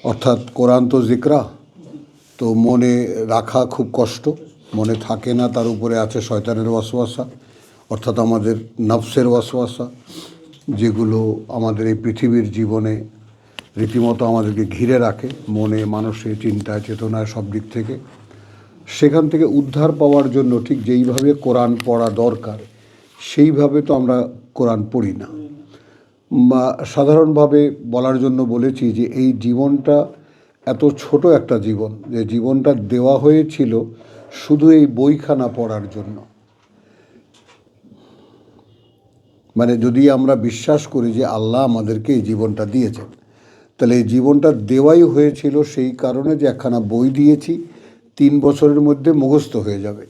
অর্থাৎ কোরআন তো জিকরা, তো মনে রাখা খুব কষ্ট, মনে থাকে না, তার উপরে আছে শয়তানের ওয়াসওয়াসা, অর্থাৎ আমাদের নফসের ওয়াসওয়াসা, যেগুলো আমাদের এই পৃথিবীর জীবনে রীতিমতো আমাদেরকে ঘিরে রাখে, মনে, মানসে, চিন্তায়, চেতনায়, সব দিক থেকে। সেখান থেকে উদ্ধার পাওয়ার জন্য ঠিক যেইভাবে কোরআন পড়া দরকার সেইভাবে তো আমরা কোরআন পড়ি না। বা সাধারণভাবে বলার জন্য বলেছি যে এই জীবনটা এত ছোট একটা জীবন, যে জীবনটা দেওয়া হয়েছিল শুধু এই বইখানা পড়ার জন্য। মানে যদি আমরা বিশ্বাস করি যে আল্লাহ আমাদেরকে এই জীবনটা দিয়েছেন, তাহলে এই জীবনটা দেওয়াই হয়েছিল সেই কারণে যে একখানা বই দিয়েছি, 3 বছরের মধ্যে মুখস্থ হয়ে যাবে।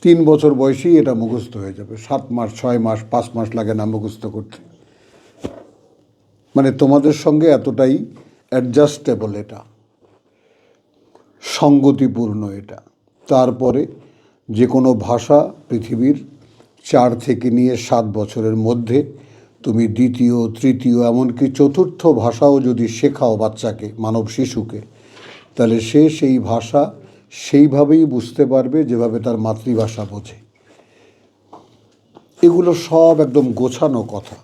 3 বছর বয়সেই এটা মুখস্থ হয়ে যাবে, 7 মাস, 6 মাস, 5 মাস লাগে না মুখস্থ করতে। মানে তোমাদের সঙ্গে এতটাই অ্যাডজাস্টেবল, এটা সঙ্গতিপূর্ণ এটা। তারপরে যে কোনো ভাষা পৃথিবীর 4 থেকে নিয়ে 7 বছরের মধ্যে তুমি দ্বিতীয়, তৃতীয়, এমনকি চতুর্থ ভাষাও যদি শেখাও বাচ্চাকে, মানব শিশুকে, তাহলে সে সেই ভাষা সেইভাবেই বুঝতে পারবে যেভাবে তার মাতৃভাষা বোঝে। এগুলো সব একদম গোছানো কথা।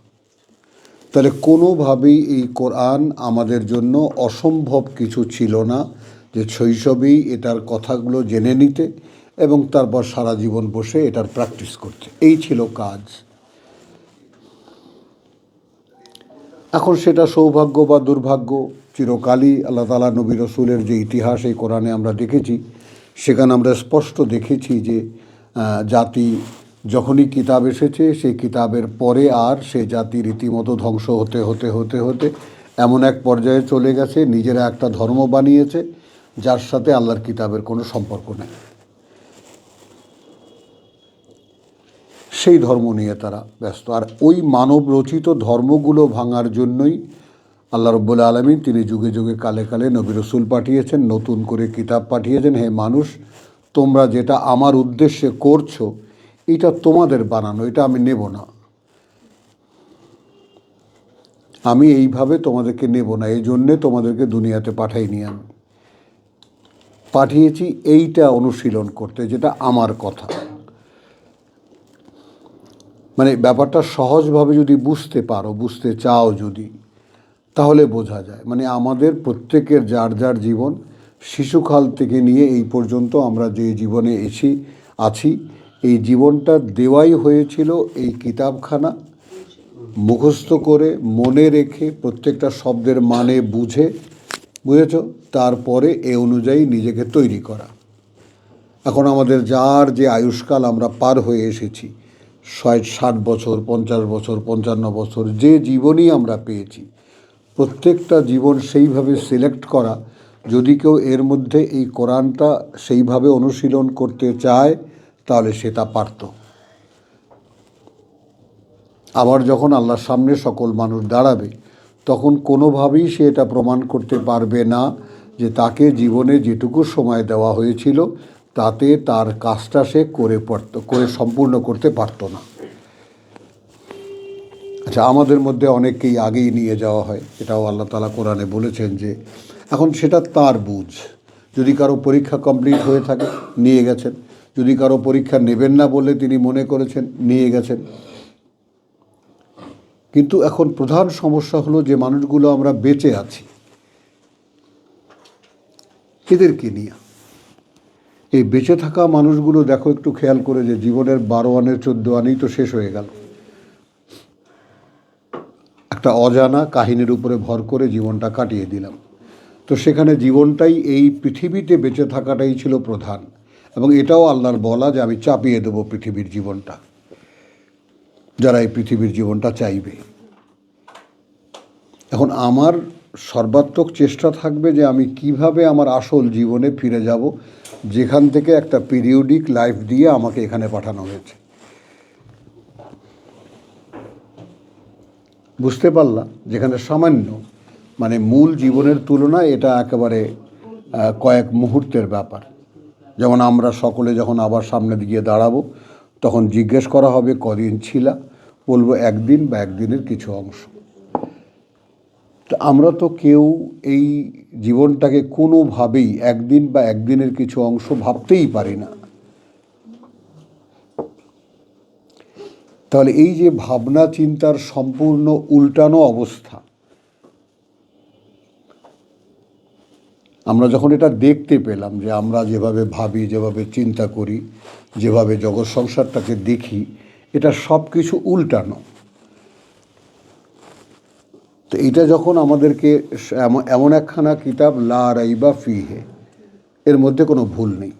তাহলে কোনোভাবেই এই কোরআন আমাদের জন্য অসম্ভব কিছু ছিল না যে শৈশবেই এটার কথাগুলো জেনে নিতে এবং তারপর সারা জীবন বসে এটার প্র্যাকটিস করতে। এই ছিল কাজ। এখন সেটা সৌভাগ্য বা দুর্ভাগ্য, চিরকালই আল্লাহ তাআলা নবী রসুলের যে ইতিহাস এই কোরআনে আমরা দেখেছি, সেখানে আমরা স্পষ্ট দেখেছি যে জাতি যখনই কিতাব এসেছে সেই কিতাবের পরে আর সে জাতি রীতিমতো ধ্বংস হতে হতে হতে হতে এমন এক পর্যায়ে চলে গেছে, নিজেরা একটা ধর্ম বানিয়েছে যার সাথে আল্লাহর কিতাবের কোনো সম্পর্ক নেই। সেই ধর্ম নিয়ে তারা ব্যস্ত। আর ওই মানব রচিত ধর্মগুলো ভাঙার জন্যই আল্লাহ রব্বুল আলামিন তিনি যুগে যুগে কালে কালে নবী রসুল পাঠিয়েছেন, নতুন করে কিতাব পাঠিয়েছেন। হে মানুষ, তোমরা যেটা আমার উদ্দেশ্যে করছো এটা তোমাদের বানানো, এটা আমি নেব না, আমি এইভাবে তোমাদেরকে নেব না, এই জন্যে তোমাদেরকে দুনিয়াতে পাঠাইনি। আমি পাঠিয়েছি এইটা অনুশীলন করতে, যেটা আমার কথা। মানে ব্যাপারটা সহজভাবে যদি বুঝতে পারো, বুঝতে চাও যদি, তাহলে বোঝা যায়। মানে আমাদের প্রত্যেকের যার যার জীবন, শিশুকাল থেকে নিয়ে এই পর্যন্ত আমরা যে জীবনে আছি, এই জীবনটা দেওয়াই হয়েছিল এই কিতাবখানা মুখস্থ করে, মনে রেখে, প্রত্যেকটা শব্দের মানে বুঝেছ, তারপরে এ অনুযায়ী নিজেকে তৈরি করা। এখন আমাদের যার যে আয়ুষ্কাল আমরা পার হয়ে এসেছি, 60 বছর, 50 বছর, 55 বছর, যে জীবনই আমরা পেয়েছি, প্রত্যেকটা জীবন সেইভাবে সিলেক্ট করা। যদি কেউ এর মধ্যে এই কোরআনটা সেইভাবে অনুশীলন করতে চায় তাহলে সেটা পারত। আবার যখন আল্লাহর সামনে সকল মানুষ দাঁড়াবে, তখন কোনোভাবেই সে এটা প্রমাণ করতে পারবে না যে তাকে জীবনে যেটুকু সময় দেওয়া হয়েছিল তাতে তার কাজটা সে করে সম্পূর্ণ করতে পারত না। আচ্ছা, আমাদের মধ্যে অনেককেই আগেই নিয়ে যাওয়া হয়, এটাও আল্লাহ তাআলা কোরআনে বলেছেন যে এখন সেটা তার বুঝ। যদি কারো পরীক্ষা কমপ্লিট হয়ে থাকে, নিয়ে গেছেন। যদি কারো পরীক্ষা নেবেন না বলে তিনি মনে করেছেন, নিয়ে গেছেন। কিন্তু এখন প্রধান সমস্যা হলো যে মানুষগুলো আমরা বেঁচে আছি, এদেরকে নিয়ে। এই বেঁচে থাকা মানুষগুলো দেখো একটু খেয়াল করে, যে জীবনের 12 আনে 14 আনেই তো শেষ হয়ে গেল। একটা অজানা কাহিনীর উপরে ভর করে জীবনটা কাটিয়ে দিলাম। তো সেখানে জীবনটাই, এই পৃথিবীতে বেঁচে থাকাটাই ছিল প্রধান। এবং এটাও আল্লাহর বলা যে আমি চাপিয়ে দেবো পৃথিবীর জীবনটা, যারা এই পৃথিবীর জীবনটা চাইবে। এখন আমার সর্বাত্মক চেষ্টা থাকবে যে আমি কিভাবে আমার আসল জীবনে ফিরে যাব, যেখান থেকে একটা পিরিয়ডিক লাইফ দিয়ে আমাকে এখানে পাঠানো হয়েছে। বুঝতে পারলাম, যেখানে সামান্য, মানে মূল জীবনের তুলনায় এটা একেবারে কয়েক মুহূর্তের ব্যাপার। যেমন আমরা সকলে যখন আবার সামনে গিয়ে দাঁড়াবো, তখন জিজ্ঞেস করা হবে কদিন ছিলা, বলবো 1 দিন বা 1 দিনের কিছু অংশ। তো আমরা তো কেউ এই জীবনটাকে কোনোভাবেই একদিন বা একদিনের কিছু অংশ ভাবতেই পারি না। তাহলে এই যে ভাবনা চিন্তার সম্পূর্ণ উল্টানো অবস্থা, আমরা যখন এটা দেখতে পেলাম যে আমরা যেভাবে ভাবি, যেভাবে চিন্তা করি, যেভাবে জগৎ সংসারটাকে দেখি, এটা সব কিছু উল্টানো। তো এটা যখন আমাদেরকে এমন একখানা কিতাব, লা রাইবা ফিহে, এর মধ্যে কোনো ভুল নেই,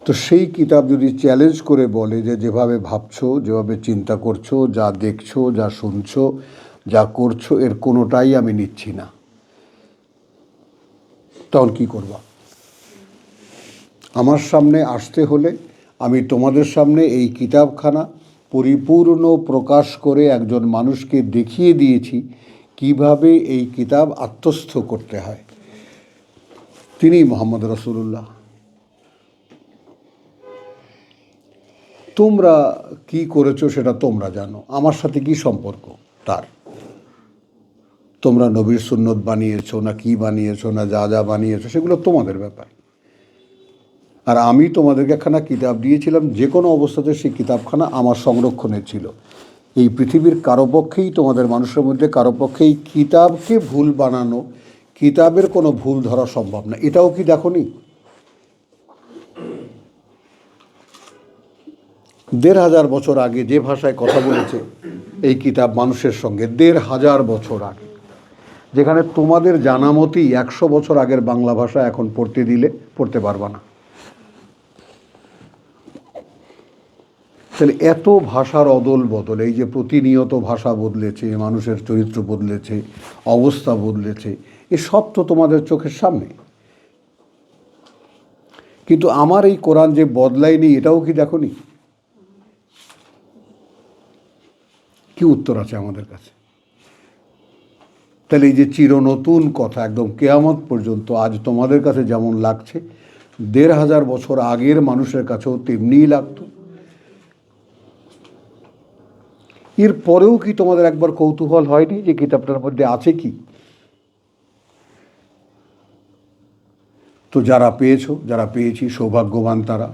তো সেই কিতাব যদি চ্যালেঞ্জ করে বলে যে যেভাবে ভাবছো, যেভাবে চিন্তা করছো, যা দেখছো, যা শুনছো, যা করছো, এর কোনোটাই আমি নিচ্ছি না, তখন কী করবা? আমার সামনে আসতে হলে আমি তোমাদের সামনে এই কিতাবখানা পরিপূর্ণ প্রকাশ করে একজন মানুষকে দেখিয়ে দিয়েছি কিভাবে এই কিতাব আত্মস্থ করতে হয়। তিনি মোহাম্মদ রাসূলুল্লাহ। তোমরা কি করেছো সেটা তোমরা জানো, আমার সাথে কি সম্পর্ক তার? তোমরা নবীর সুন্নত বানিয়েছো না কি বানিয়েছো না যা যা বানিয়েছো সেগুলো তোমাদের ব্যাপার। আর আমি তোমাদেরকে একখানা কিতাব দিয়েছিলাম, যে কোনো অবস্থাতে সেই কিতাবখানা আমার সংরক্ষণে ছিল। এই পৃথিবীর কারো পক্ষেই, তোমাদের মানুষের মধ্যে কারো পক্ষেই কিতাবকে ভুল বানানো, কিতাবের কোনো ভুল ধরা সম্ভব না। এটাও কি দেখোনি? ১,৫০০ বছর আগে যে ভাষায় কথা বলেছে এই কিতাব মানুষের সঙ্গে, ১,৫০০ বছর আগে, যেখানে তোমাদের জানা মতেই ১০০ বছর আগের বাংলা ভাষা এখন পড়তে দিলে পড়তে পারবা না। তাহলে এত ভাষার অদল বদল, এই যে প্রতিনিয়ত ভাষা বদলেছে, মানুষের চরিত্র বদলেছে, অবস্থা বদলেছে, এ সব তো তোমাদের চোখের সামনে। কিন্তু আমার এই কোরআন যে বদলায়নি, এটাও কি দেখোনি? কি উত্তর আছে আমাদের কাছে? তাহলে এই যে চিরনতুন কথা, একদম কেয়ামত পর্যন্ত আজ তোমাদের কাছে যেমন লাগছে, ১,৫০০ বছর আগের মানুষের কাছেও তেমনিই লাগতো। এর পরেও কি তোমাদের একবার কৌতূহল হয়নি যে কিতাবটার মধ্যে আছে কি? তো যারা পেয়েছো, যারা পেয়েছি, সৌভাগ্যবান তারা,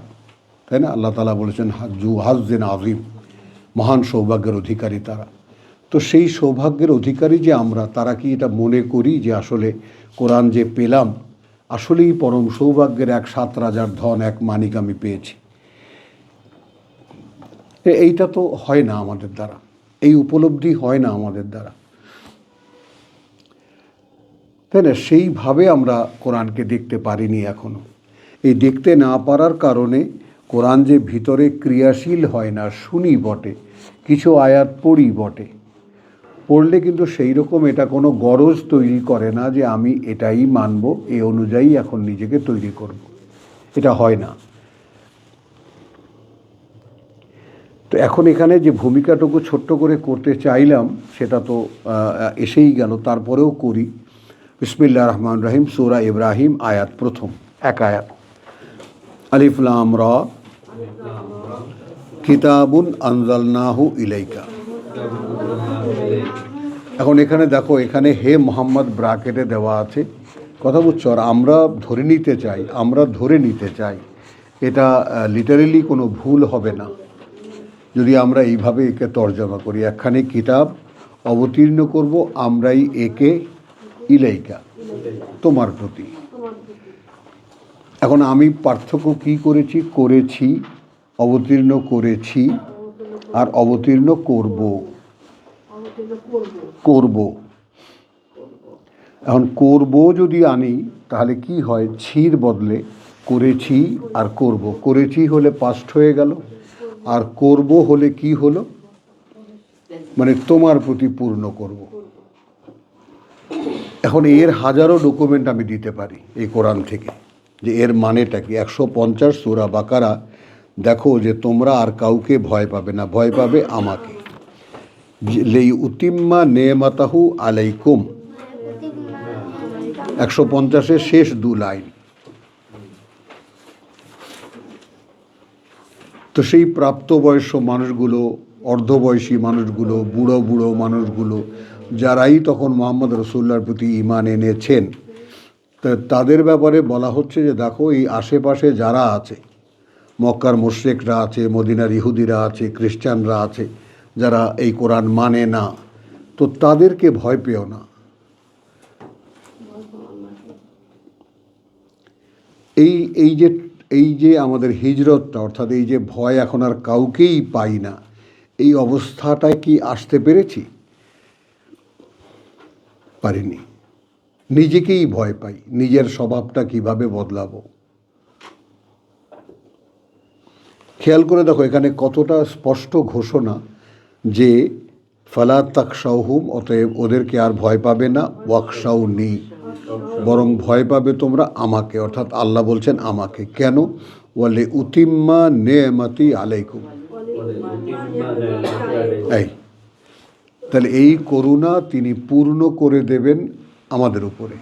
তাই না? আল্লাহ তাআলা বলেছেন জু হাজ্জিন আযীম, মহান সৌভাগ্যের অধিকারী তারা। তো সেই সৌভাগ্যের অধিকারী যে আমরা, তারা কি এটা মনে করি যে আসলে কোরআন যে পেলাম, আসলেই পরম সৌভাগ্যের এক ৭ রাজার ধন, এক মানিক আমি পেয়েছি? এইটা তো হয় না আমাদের দ্বারা, এই উপলব্ধি হয় না আমাদের দ্বারা, তাই না? সেইভাবে আমরা কোরআনকে দেখতে পারিনি এখনো। এই দেখতে না পারার কারণে কোরআন যে ভিতরে ক্রিয়াশীল হয় না, শুনি বটে, কিছু আয়াত পড়ি বটে, পড়লে কিন্তু সেই রকম এটা কোনো গরজ তৈরি করে না যে আমি এটাই মানব, এই অনুযায়ী এখন নিজেকে তৈরি করব। এটা হয় না। তো এখন এখানে যে ভূমিকাটুকু ছোট্ট করে করতে চাইলাম সেটা তো এসেই গেল, তারপরেও করি। বিসমিল্লাহির রহমানির রহিম, সূরা ইব্রাহিম, আয়াত প্রথম, এক আয়াত। আলিফ লাম রা কিতাবুন আনজালনাহু ইলাইকা। এখন এখানে দেখো, এখানে হে মোহাম্মদ ব্রাকেটে দেওয়া আছে, কথা বুঝছো? আর আমরা ধরে নিতে চাই এটা লিটারেলি কোনো ভুল হবে না যদি আমরা এইভাবে একে তর্জমা করি। একখানে কিতাব অবতীর্ণ করব আমরাই একে, ইলাইকা, তোমার প্রতি। এখন আমি পার্থক্য কি করেছি, অবতীর্ণ করেছি আর অবতীর্ণ করব। এখন করব যদি আনি তাহলে কি হয়, ছির বদলে করেছি আর করব। করেছি হলে পাস্ট হয়ে গেল, আর করব হলে কি হলো, মানে তোমার প্রতি পূর্ণ করব। এখন এর হাজারো ডকুমেন্ট আমি দিতে পারি এই কোরআন থেকে যে এর মানেটা কি। 150 সূরা বাকারা দেখো যে তোমরা আর কাউকে ভয় পাবে না, ভয় পাবে আমাকে। লিউতিম্মা নেমাতাহু আলাইকুম, 150-এর শেষ 2 লাইন। তো সেই প্রাপ্তবয়স্ক মানুষগুলো, অর্ধবয়সী মানুষগুলো, বুড়ো মানুষগুলো, যারাই তখন মোহাম্মদ রসুল্লাহর প্রতি ঈমান এনেছেন, তাদের ব্যাপারে বলা হচ্ছে যে দেখো এই আশেপাশে যারা আছে, মক্কার মুশরিকরা আছে, মদিনার ইহুদিরা আছে, খ্রিস্টানরা আছে, যারা এই কোরআন মানে না, তো তাদেরকে ভয় পেও না। এই এই যে এই যে আমাদের হিজরতটা, অর্থাৎ এই যে ভয় এখন আর কাউকেই পাই না, এই অবস্থাটায় কি আসতে পেরেছি? পারিনি। নিজেকেই ভয় পাই, নিজের স্বভাবটা কিভাবে বদলাবো। খেয়াল করে দেখো এখানে কতটা স্পষ্ট ঘোষণা যে ফালা তাকশাউহুম, অতএব ওদেরকে আর ভয় পাবে না, ওয়াকশাউনি, বরং ভয় পাবে তোমরা আমাকে, অর্থাৎ আল্লাহ বলছেন আমাকে। কেন? ওয়ালে উতিম্মা নেমাতি আলাইকুম। এই তাহলে এই করুণা তিনি পূর্ণ করে দেবেন আমাদের উপরে।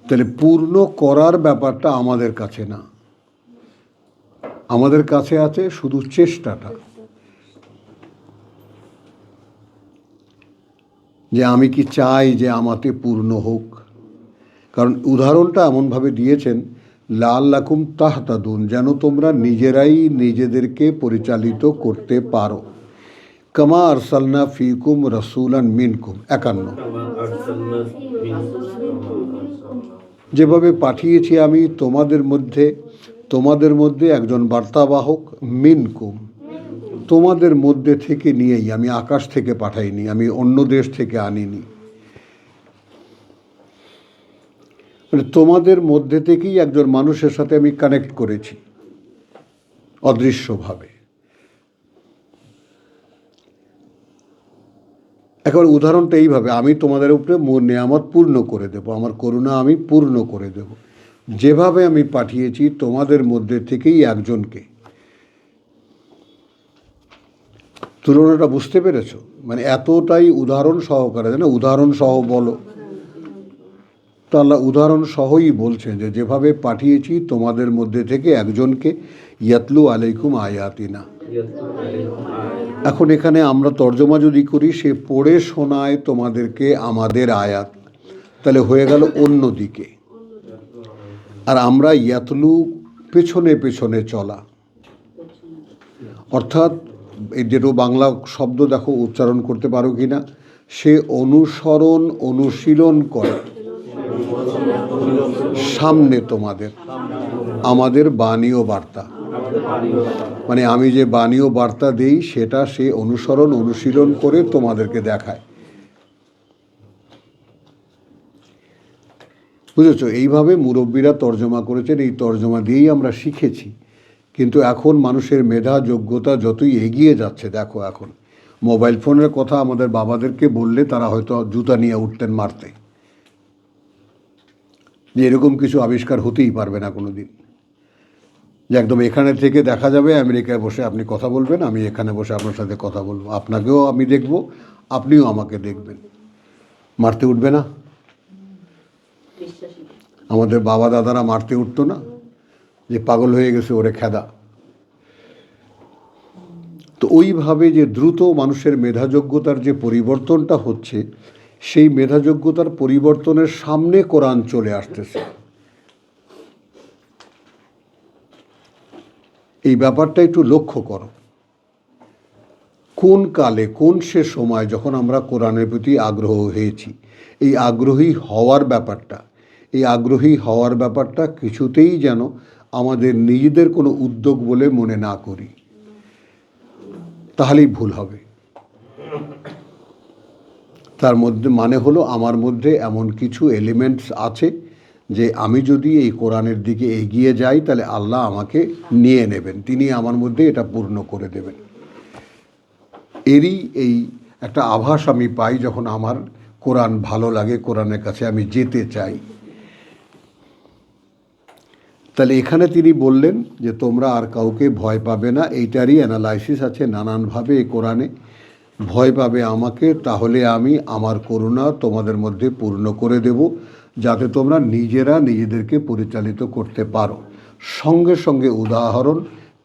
তাহলে পূর্ণ করার ব্যাপারটা আমাদের কাছে না, আমাদের কাছে আছে শুধু চেষ্টাটা, যে আমি কি চাই যে আমাতে পূর্ণ হোক। কারণ উদাহরণটা এমনভাবে দিয়েছেন, লাআল্লাকুম তাহতাদুন, যেন তোমরা নিজেরাই নিজেদেরকে পরিচালিত করতে পারো। কামা আরসালনা ফিকুম রাসূলান মিনকুম, 51, যেভাবে পাঠিয়েছি আমি তোমাদের মধ্যে একজন বার্তাবাহক, মিনকুম, তোমাদের মধ্যে থেকে নিয়েই, আমি আকাশ থেকে পাঠাইনি, আমি অন্য দেশ থেকে আনিনি, মানে তোমাদের মধ্যে থেকেই একজন মানুষের সাথে আমি কানেক্ট করেছি অদৃশ্যভাবে। একেবারে উদাহরণটা এইভাবে, আমি তোমাদের উপরে নেয়ামত পূর্ণ করে দেব, আমার করুণা আমি পূর্ণ করে দেব, যেভাবে আমি পাঠিয়েছি তোমাদের মধ্যে থেকেই একজনকে। তুলনাটা বুঝতে পেরেছো? মানে এতটাই উদাহরণ সহকারে, না উদাহরণ সহ বলো, তো আল্লাহ উদাহরণ সহই বলছেন যে যেভাবে পাঠিয়েছি তোমাদের মধ্যে থেকে একজনকে, ইয়াতলু আলাইকুম আয়াতিনা। এখন এখানে আমরা তর্জমা যদি করি, সে পড়ে শোনায় তোমাদেরকে আমাদের আয়াত, তাহলে হয়ে গেল অন্য দিকে। আর আমরা ইয়াতলু পেছনে পেছনে চলা, অর্থাৎ এই যেটা বাংলা শব্দ দেখো উচ্চারণ করতে পারো কি না, সে অনুসরণ অনুশীলন করে সামনে তোমাদের আমাদের বাণী ও বার্তা, মানে আমি যে বাণী ও বার্তা দেই সেটা সে অনুসরণ অনুশীলন করে তোমাদেরকে দেখায়। বুঝেছো? এইভাবে মুরব্বীরা তর্জমা করেছেন, এই তর্জমা দিয়েই আমরা শিখেছি। কিন্তু এখন মানুষের মেধা যোগ্যতা যতই এগিয়ে যাচ্ছে, দেখো এখন মোবাইল ফোনের কথা আমাদের বাবাদেরকে বললে তারা হয়তো জুতা নিয়ে উঠতেন মারতে, যে এরকম কিছু আবিষ্কার হতেই পারবে না কোনো দিন, যে একদম এখানে থেকে দেখা যাবে আমেরিকায় বসে আপনি কথা বলবেন, আমি এখানে বসে আপনার সাথে কথা বলবো, আপনাকেও আমি দেখব, আপনিও আমাকে দেখবেন। মারতে উঠবে না? আমাদের বাবা দাদারা মারতে উঠতো না, যে পাগল হয়ে গেছে ওরে খেদা। তো ওইভাবে যে দ্রুত মানুষের মেধাযোগ্যতার যে পরিবর্তনটা হচ্ছে, সেই মেধাযোগ্যতার পরিবর্তনের সামনে কোরআন চলে আসতেছে। এই ব্যাপারটা একটু লক্ষ্য করো, কোন কালে কোন সে সময় যখন আমরা কোরআনের প্রতি আগ্রহ হয়েছি, এই আগ্রহী হওয়ার ব্যাপারটা কিছুতেই যেন আমাদের নিজেদের কোনো উদ্যোগ বলে মনে না করি, তাহলেই ভুল হবে। তার মধ্যে মানে হলো আমার মধ্যে এমন কিছু এলিমেন্টস আছে যে আমি যদি এই কোরআনের দিকে এগিয়ে যাই তাহলে আল্লাহ আমাকে নিয়ে নেবেন, তিনি আমার মধ্যে এটা পূর্ণ করে দেবেন। এরই এই একটা আভাস আমি পাই যখন আমার কোরআন ভালো লাগে, কোরআনের কাছে আমি যেতে চাই। তাহলে এখানে তিনি বললেন যে তোমরা আর কাউকে ভয় পাবে না, এইটারই অ্যানালাইসিস আছে নানানভাবে এই কোরআনে। ভয় পাবে আমাকে, তাহলে আমি আমার করুণা তোমাদের মধ্যে পূর্ণ করে দেব, যাতে তোমরা নিজেরা নিজেদেরকে পরিচালিত করতে পারো। সঙ্গে সঙ্গে উদাহরণ,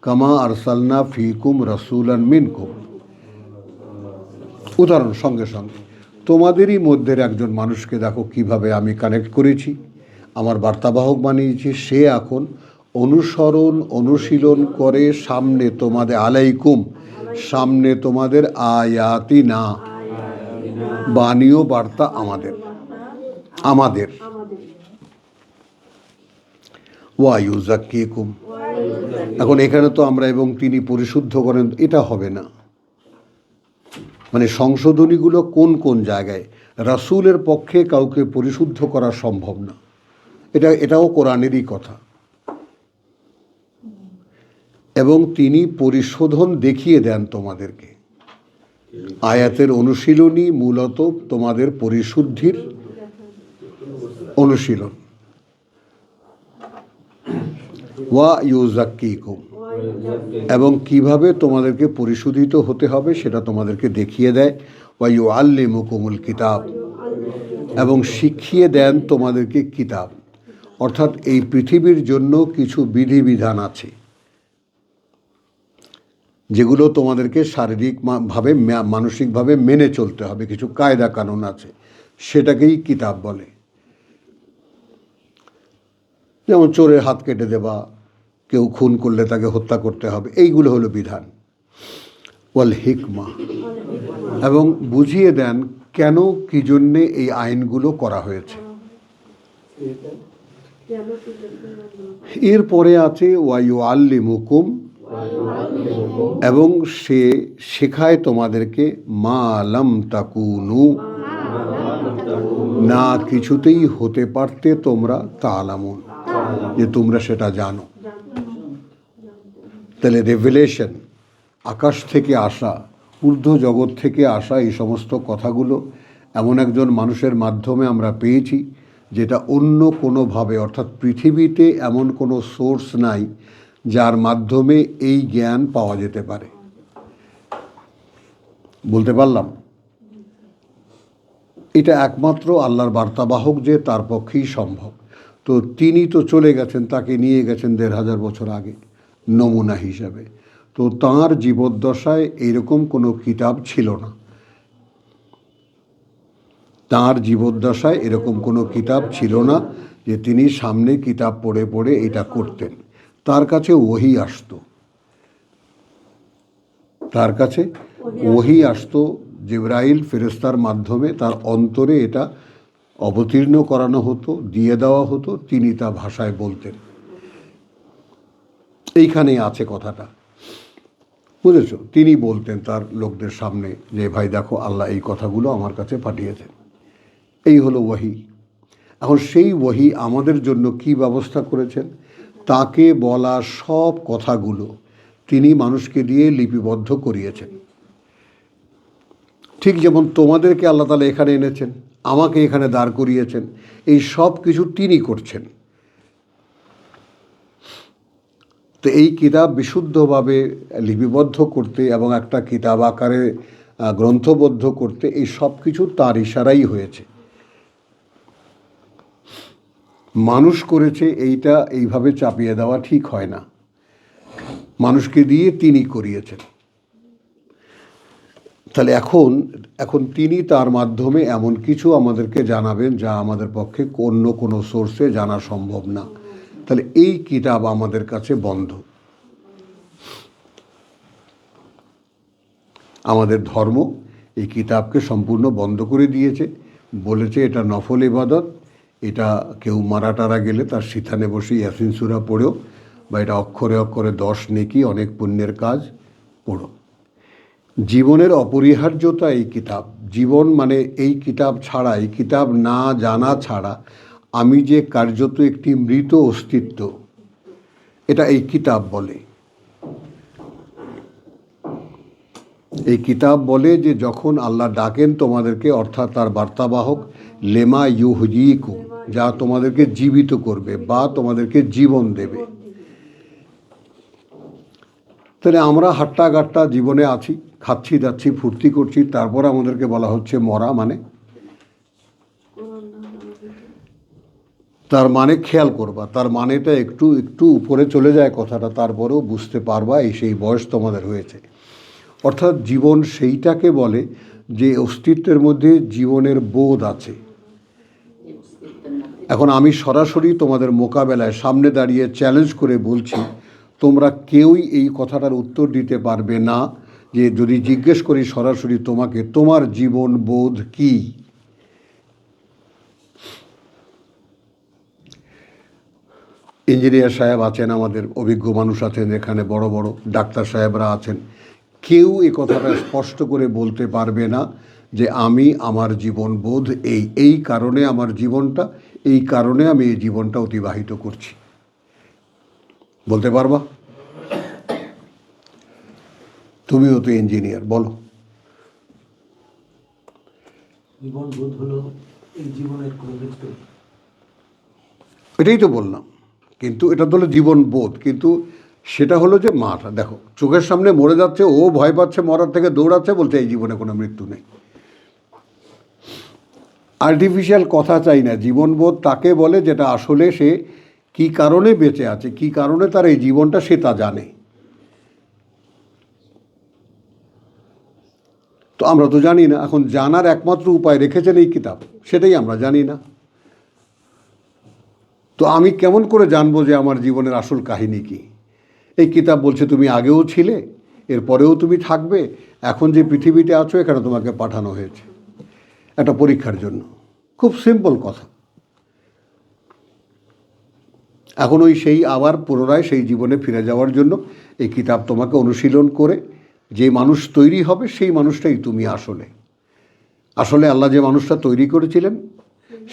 কামা আরসালনা ফিকুম রাসূলান মিনকুম, উদাহরণ সঙ্গে সঙ্গে তোমাদেরই মধ্যের একজন মানুষকে দেখো কিভাবে আমি কানেক্ট করেছি, আমার বার্তাবাহক বানিয়েছি, সে এখন অনুসরণ অনুশীলন করে সামনে তোমাদের আলাইকুম, সামনে তোমাদের আয়াতি না, বাণীয় বার্তা আমাদের আমাদের ওয়ায়ুজাক্কিকুম। এখন এখানে তো আমরা এবং তিনি পরিশুদ্ধ করেন, এটা হবে না। মানে সংশোধনীগুলো কোন কোন জায়গায়, রাসূলের পক্ষে কাউকে পরিশুদ্ধ করা সম্ভব না, এটাও কোরআনেরই কথা। এবং তিনি পরিশোধন দেখিয়ে দেন তোমাদেরকে। আয়াতের অনুশীলনী মূলত তোমাদের পরিশুদ্ধির অনুশীলন। ওয়া ইউজাক্কিকুম, এবং কিভাবে তোমাদেরকে পরিশোধিত হতে হবে সেটা তোমাদেরকে দেখিয়ে দেয়। ওয়া ইউআল্লিমুকুমুল কিতাব, এবং শিখিয়ে দেন তোমাদেরকে কিতাব। অর্থাৎ এই পৃথিবীর জন্য কিছু বিধিবিধান আছে যেগুলো তোমাদেরকে শারীরিকভাবে মানসিকভাবে মেনে চলতে হবে, কিছু কায়দা কানুন আছে, সেটাকেই কিতাব বলে। যেমন চোরের হাত কেটে দেওয়া, কেউ খুন করলে তাকে হত্যা করতে হবে, এইগুলো হলো বিধান। ওয়াল হিকমা, এবং বুঝিয়ে দেন কেন কি জন্যে এই আইনগুলো করা হয়েছে। এরপরে আছে ওয়ায়ু আল্লিমুকুম, এবং সে শেখায় তোমাদেরকে মা লাম তাকুনু, না কিছুতেই হতে পারতে তোমরা তালামুন, যে তোমরা সেটা জানো। তাহলে রেভেলেশন, আকাশ থেকে আসা, ঊর্ধ্ব জগৎ থেকে আসা এই সমস্ত কথাগুলো এমন একজন মানুষের মাধ্যমে আমরা পেয়েছি যেটা অন্য কোনোভাবে, অর্থাৎ পৃথিবীতে এমন কোনো সোর্স নাই যার মাধ্যমে এই জ্ঞান পাওয়া যেতে পারে। বলতে পারলাম? এটা একমাত্র আল্লাহর বার্তাবাহক যে তার পক্ষেই সম্ভব। তো তিনি তো চলে গেছেন, তাকে নিয়ে গেছেন ১৫০০ বছর আগে নমুনা হিসাবে। তো তাঁর জীবদ্দশায় এরকম কোনো কিতাব ছিল না, তাঁর জীবদ্দশায় এরকম কোনো কিতাব ছিল না যে তিনি সামনে কিতাব পড়ে পড়ে এটা করতেন। তার কাছে ওহী আসতো, তার কাছে ওহী আসতো জিবরাইল ফেরেশতার মাধ্যমে, তার অন্তরে এটা অবতীর্ণ করানো হতো, দিয়ে দেওয়া হতো, তিনি তা ভাষায় বলতেন। এইখানেই আছে কথাটা, বুঝেছো? তিনি বলতেন তার লোকদের সামনে যে ভাই দেখো আল্লাহ এই কথাগুলো আমার কাছে পাঠিয়েছেন। এই হলো ওহী। এখন সেই ওহী আমাদের জন্য কি ব্যবস্থা করেছেন, তাকে বলা সব কথাগুলো তিনি মানুষকে দিয়ে লিপিবদ্ধ করিয়েছেন। ঠিক যেমন তোমাদেরকে আল্লাহ তাআলা এখানে এনেছেন, আমাকে এখানে দাঁড় করিয়েছেন, এই সব কিছু তিনি করছেন। তো এই কিতাব বিশুদ্ধভাবে লিপিবদ্ধ করতে এবং একটা কিতাব আকারে গ্রন্থবদ্ধ করতে এই সব কিছু তার ইশারাই হয়েছে। মানুষ করেছে, এইটা এইভাবে চাপিয়ে দেওয়া ঠিক হয় না, মানুষকে দিয়ে তিনি করিয়েছেন। তাহলে এখন তিনি তার মাধ্যমে এমন কিছু আমাদেরকে জানাবেন যা আমাদের পক্ষে অন্য কোনো সোর্সে জানা সম্ভব না। তাহলে এই কিতাব আমাদের কাছে বন্ধ। আমাদের ধর্ম এই কিতাবকে সম্পূর্ণ বন্ধ করে দিয়েছে, বলেছে এটা নফল ইবাদত, এটা কেউ মারা টারা গেলে তার সিথানে বসে ইয়াসিন সূরা পড়ো, বা এটা অক্ষরে অক্ষরে 10 নেকি অনেক পুণ্যের কাজ পড়ো। জীবনের অপরিহার্যতা এই কিতাব, জীবন মানে এই কিতাব ছাড়া, এই কিতাব না জানা ছাড়া আমি যে কার্যত একটি মৃত অস্তিত্ব, এটা এই কিতাব বলে। এই কিতাব বলে যে যখন আল্লাহ ডাকেন তোমাদেরকে, অর্থাৎ তার বার্তাবাহক, লেমা ইউহয়িকুম, যা তোমাদেরকে জীবিত করবে বা তোমাদেরকে জীবন দেবে। তাহলে আমরা হাট্টা গাট্টা জীবনে আছি, খাচ্ছি যাচ্ছি ফুর্তি করছি, তারপর আমাদেরকে বলা হচ্ছে মরা, মানে তার মানে খেয়াল করবা, তার মানেটা একটু একটু উপরে চলে যায় কথাটা, তারপরেও বুঝতে পারবা এই সেই বয়স তোমাদের হয়েছে। অর্থাৎ জীবন সেইটাকে বলে যে অস্তিত্বের মধ্যে জীবনের বোধ আছে। এখন আমি সরাসরি তোমাদের মোকাবেলায় সামনে দাঁড়িয়ে চ্যালেঞ্জ করে বলছি, তোমরা কেউই এই কথাটার উত্তর দিতে পারবে না যে যদি জিজ্ঞেস করি সরাসরি তোমাকে, তোমার জীবন বোধ কী? ইঞ্জিনিয়ার সাহেব আছেন, আমাদের অভিজ্ঞ মানুষ আছেন, এখানে বড় বড় ডাক্তার সাহেবরা আছেন, কেউ এই কথাটা স্পষ্ট করে বলতে পারবে না যে আমি আমার জীবন বোধ এই কারণে আমার জীবনটা, এই কারণে আমি এই জীবনটা অতিবাহিত করছি। বলতে পারবা? তুমিও তো ইঞ্জিনিয়ার, বলো। জীবন বোধ হলো এই জীবনের কোনো মৃত্যু। এটাই তো বললাম, কিন্তু এটা তো হলো জীবন বোধ, কিন্তু সেটা হলো যে মাটা দেখো চোখের সামনে মরে যাচ্ছে, ও ভয় পাচ্ছে, মরার থেকে দৌড়াচ্ছে, বলতে এই জীবনে কোনো মৃত্যু নেই। আর্টিফিশিয়াল কথা চাই না। জীবনবোধ তাকে বলে যেটা আসলে সে কি কারণে বেঁচে আছে, কি কারণে তার এই জীবনটা সে তা জানে। তো আমরা তো জানি না। এখন জানার একমাত্র উপায় রেখেছেন এই কিতাব, সেটাই আমরা জানি না। তো আমি কেমন করে জানবো যে আমার জীবনের আসল কাহিনী কি? এই কিতাব বলছে তুমি আগেও ছিলে, এরপরেও তুমি থাকবে, এখন যে পৃথিবীতে আছো এখানে তোমাকে পাঠানো হয়েছে একটা পরীক্ষার জন্য। খুব সিম্পল কথা। এখন ওই সেই আবার পুনরায় সেই জীবনে ফিরে যাওয়ার জন্য এই কিতাব তোমাকে অনুশীলন করে যে মানুষ তৈরি হবে সেই মানুষটাই তুমি আসলে। আসলে আল্লাহ যে মানুষটা তৈরি করেছিলেন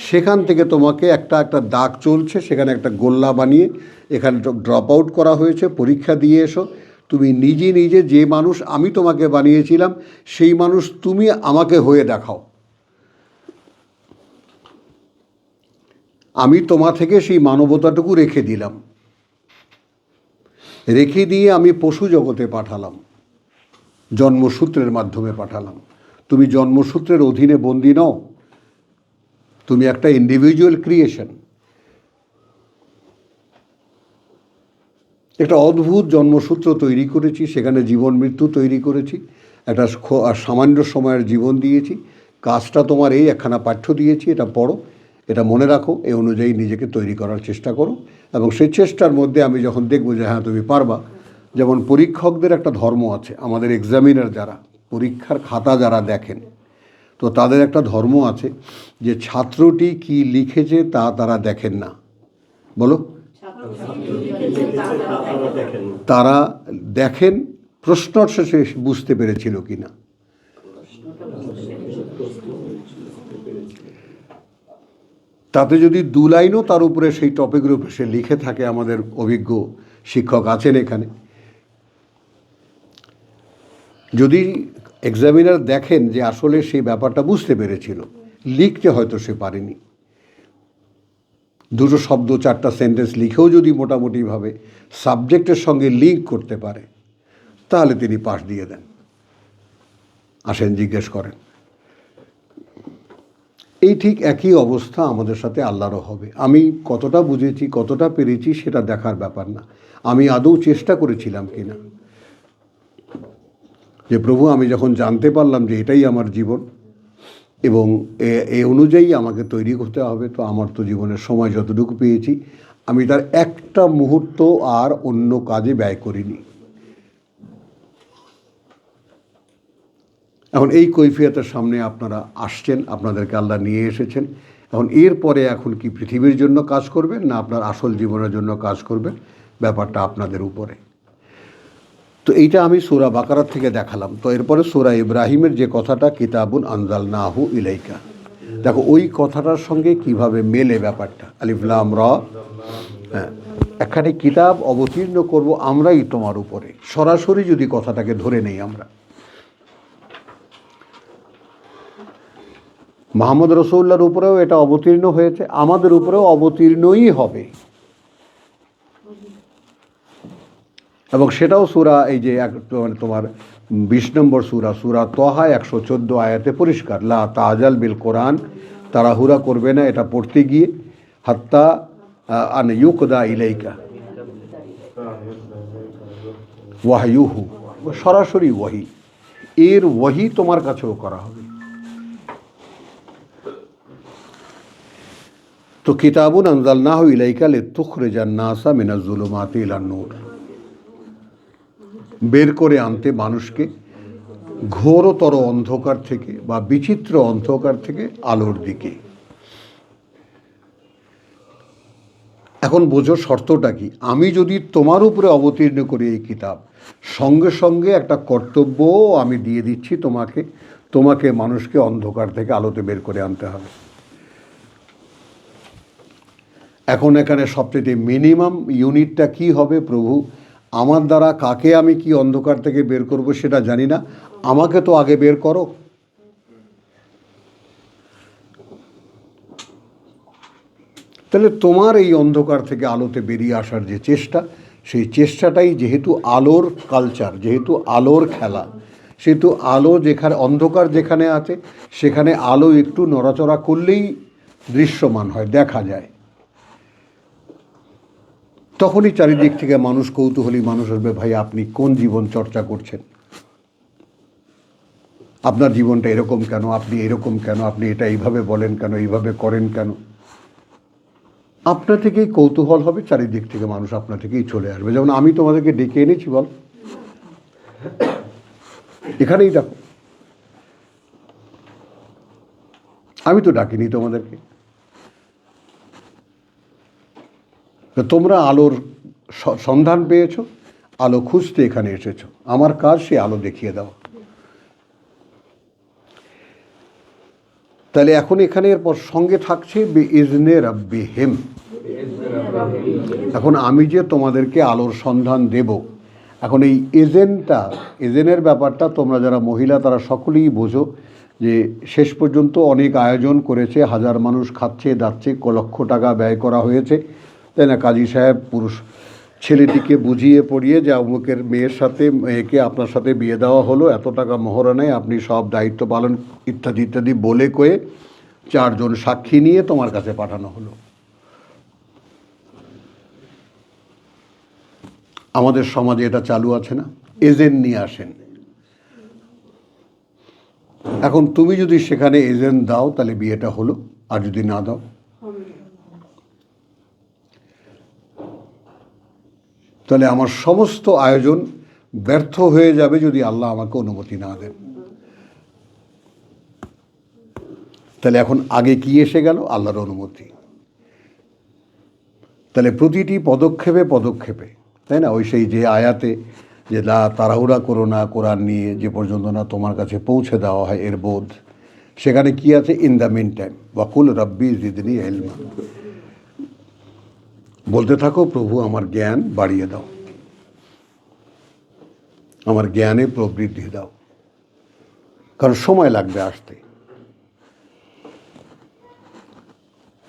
সেখান থেকে তোমাকে একটা দাগ চলছে, সেখানে একটা গোল্লা বানিয়ে এখানে ড্রপ আউট করা হয়েছে, পরীক্ষা দিয়ে এসো। তুমি নিজে নিজে যে মানুষ আমি তোমাকে বানিয়েছিলাম সেই মানুষ তুমি আমাকে হয়ে দেখাও। আমি তোমা থেকে সেই মানবতাটুকু রেখে দিলাম, রেখে দিয়ে আমি পশু জগতে পাঠালাম, জন্মসূত্রের মাধ্যমে পাঠালাম। তুমি জন্মসূত্রের অধীনে বন্দী নও, তুমি একটা ইন্ডিভিজুয়াল ক্রিয়েশন। একটা অদ্ভুত জন্মসূত্র তৈরি করেছি, সেখানে জীবন মৃত্যু তৈরি করেছি, একটা সামান্য সময়ের জীবন দিয়েছি। কাজটা তোমার এই একখানা পাঠ্য দিয়েছি, এটা পড়ো, এটা মনে রাখো, এই অনুযায়ী নিজেকে তৈরি করার চেষ্টা করো। এবং সেই চেষ্টার মধ্যে আমি যখন দেখবো যে হ্যাঁ তুমি পারবা, যেমন পরীক্ষকদের একটা ধর্ম আছে, আমাদের এক্সামিনার যারা পরীক্ষার খাতা যারা দেখেন, তো তাদের একটা ধর্ম আছে যে ছাত্রটি কি লিখেছে তা তারা দেখেন না। বলো, তারা দেখেন প্রশ্ন শেষে বুঝতে পেরেছিল কি না। তাতে যদি 2 লাইনও তার উপরে সেই টপিকের উপরে সে লিখে থাকে, আমাদের অভিজ্ঞ শিক্ষক আছেন এখানে, যদি এক্সামিনার দেখেন যে আসলে সেই ব্যাপারটা বুঝতে পেরেছিল, লিখতে হয়তো সে পারেনি, 2 শব্দ 4টা সেন্টেন্স লিখেও যদি মোটামুটিভাবে সাবজেক্টের সঙ্গে লিঙ্ক করতে পারে, তাহলে তিনি পাশ দিয়ে দেন। আসেন জিজ্ঞেস করেন। এই ঠিক একই অবস্থা আমাদের সাথে আল্লাহরও হবে। আমি কতটা বুঝেছি, কতটা পেরেছি সেটা দেখার ব্যাপার না, আমি আদৌ চেষ্টা করেছিলাম কি না। যে প্রভু আমি যখন জানতে পারলাম যে এটাই আমার জীবন এবং এ অনুযায়ী আমাকে তৈরি করতে হবে, তো আমার তো জীবনের সময় যতটুকু পেয়েছি আমি তার একটা মুহূর্ত আর অন্য কাজে ব্যয় করিনি। এখন এই কৈফিয়তের সামনে আপনারা আসছেন, আপনাদেরকে আল্লাহ নিয়ে এসেছেন। এখন এরপরে এখন কি পৃথিবীর জন্য কাজ করবেন না আপনার আসল জীবনের জন্য কাজ করবেন, ব্যাপারটা আপনাদের উপরে। তো এইটা আমি সূরা বাকারা থেকে দেখালাম। তো এরপরে সূরা ইব্রাহিমের যে কথাটা, কিতাবুন আনজালনাহু ইলাইকা, দেখো ওই কথাটার সঙ্গে কিভাবে মেলে ব্যাপারটা। আলিফ লাম রা, হ্যাঁ, এখানে কিতাব অবতীর্ণ করব আমরাই তোমার উপরে, সরাসরি যদি কথাটাকে ধরে নেই আমরা। মুহাম্মদ রাসূলুল্লাহর উপরেও এটা অবতীর্ণ হয়েছে, আমাদের উপরেও অবতীর্ণই হবে। এবং সেটাও সূরা এই যে তোমার 20 নম্বর সূরা তহা 114 আয়াতে পরিষ্কার, লা তাজাল বিল কোরআন, তাড়াহুড়া করবে না এটা পড়তে গিয়ে, হাত্তা আন ইউকদা ইলাইকা ওয়াহয়ুহু, সরাসরি ওয়াহি, এর ওয়াহি তোমার কাছেও করা হবে। তো কিতাবুন আনজালনাহু ইলাইকা লিতুখরিজান নাসা মিনাজ যুলুমাতি ইলান নূর, বের করে আনতে মানুষকে ঘোরতর অন্ধকার থেকে বা বিচিত্র অন্ধকার থেকে আলোর দিকে। এখন বোঝো শর্তটা কি, আমি যদি তোমার উপরে অবতীর্ণ করি এই কিতাব, সঙ্গে সঙ্গে একটা কর্তব্যও আমি দিয়ে দিচ্ছি তোমাকে, তোমাকে মানুষকে অন্ধকার থেকে আলোতে বের করে আনতে হবে। এখন এখানে সবচেয়ে মিনিমাম ইউনিটটা কি হবে, প্রভু আমার দ্বারা কাকে আমি কি অন্ধকার থেকে বের করব সেটা জানি না, আমাকে তো আগে বের করো। তাহলে তোমার এই অন্ধকার থেকে আলোতে বেরিয়ে আসার যে চেষ্টা, সেই চেষ্টাটাই যেহেতু আলোর কালচার, যেহেতু আলোর খেলা, সেহেতু আলো যেখানে, অন্ধকার যেখানে আছে সেখানে আলো একটু নড়াচড়া করলেই দৃশ্যমান হয়, দেখা যায়। তখনই চারিদিক থেকে মানুষ, কৌতূহলী মানুষ আসবে, ভাই আপনি কোন জীবন চর্চা করছেন, আপনার জীবনটা এরকম কেন, আপনি এরকম কেন, আপনি এটা এইভাবে বলেন কেন, এইভাবে করেন কেন। আপনার থেকেই কৌতূহল হবে, চারিদিক থেকে মানুষ আপনার থেকেই চলে আসবে। যেমন আমি তোমাদেরকে ডেকে এনেছি, বল এখানেই দেখো, আমি তো ডাকিনি তোমাদেরকে। তোমরা আলোর সন্ধান পেয়েছো, আলো খুঁজতে এখানে এসেছো, আমার কাজ সে আলো দেখিয়ে দাও। তাহলে এখন এখানে এরপর সঙ্গে থাকছে বিইজনে রাব্বিহিম। এখন আমি যে তোমাদেরকে আলোর সন্ধান দেব, এখন এই এজেনের ব্যাপারটা তোমরা যারা মহিলা তারা সকলেই বোঝো, যে শেষ পর্যন্ত অনেক আয়োজন করেছে, হাজার মানুষ খাচ্ছে যাচ্ছে, লক্ষ টাকা ব্যয় করা হয়েছে, তাই না? কাজী সাহেব পুরুষ ছেলেটিকে বুঝিয়ে পড়িয়ে যে অমুকের মেয়ের সাথে, মেয়েকে আপনার সাথে বিয়ে দেওয়া হলো, এত টাকা মোহরানায় আপনি সব দায়িত্ব পালন ইত্যাদি ইত্যাদি বলে কয়ে 4 জন সাক্ষী নিয়ে তোমার কাছে পাঠানো হলো। আমাদের সমাজে এটা চালু আছে না, এজেন্ট নিয়ে আসেন। এখন তুমি যদি সেখানে এজেন্ট দাও তাহলে বিয়েটা হলো, আর যদি না দাও, তাহলে আমার সমস্ত আয়োজন ব্যর্থ হয়ে যাবে যদি আল্লাহ আমাকে অনুমতি না দেন। তাহলে এখন আগে কি এসে গেল? আল্লাহর অনুমতি। তাহলে প্রতিটি পদক্ষেপে পদক্ষেপে, তাই না, ওই সেই যে আয়াতে যে তাড়াহুড়া করো না কোরআন নিয়ে যে পর্যন্ত না তোমার কাছে পৌঁছে দেওয়া হয় এর বোধ, সেখানে কি আছে? ইন দ্য মিন টাইম ওয়াকুল রাব্বি জিদনি ইলমা, বলতে থাকো প্রভু আমার জ্ঞান বাড়িয়ে দাও, আমার জ্ঞানে প্রবৃদ্ধি দাও, কারণ সময় লাগবে আসতে।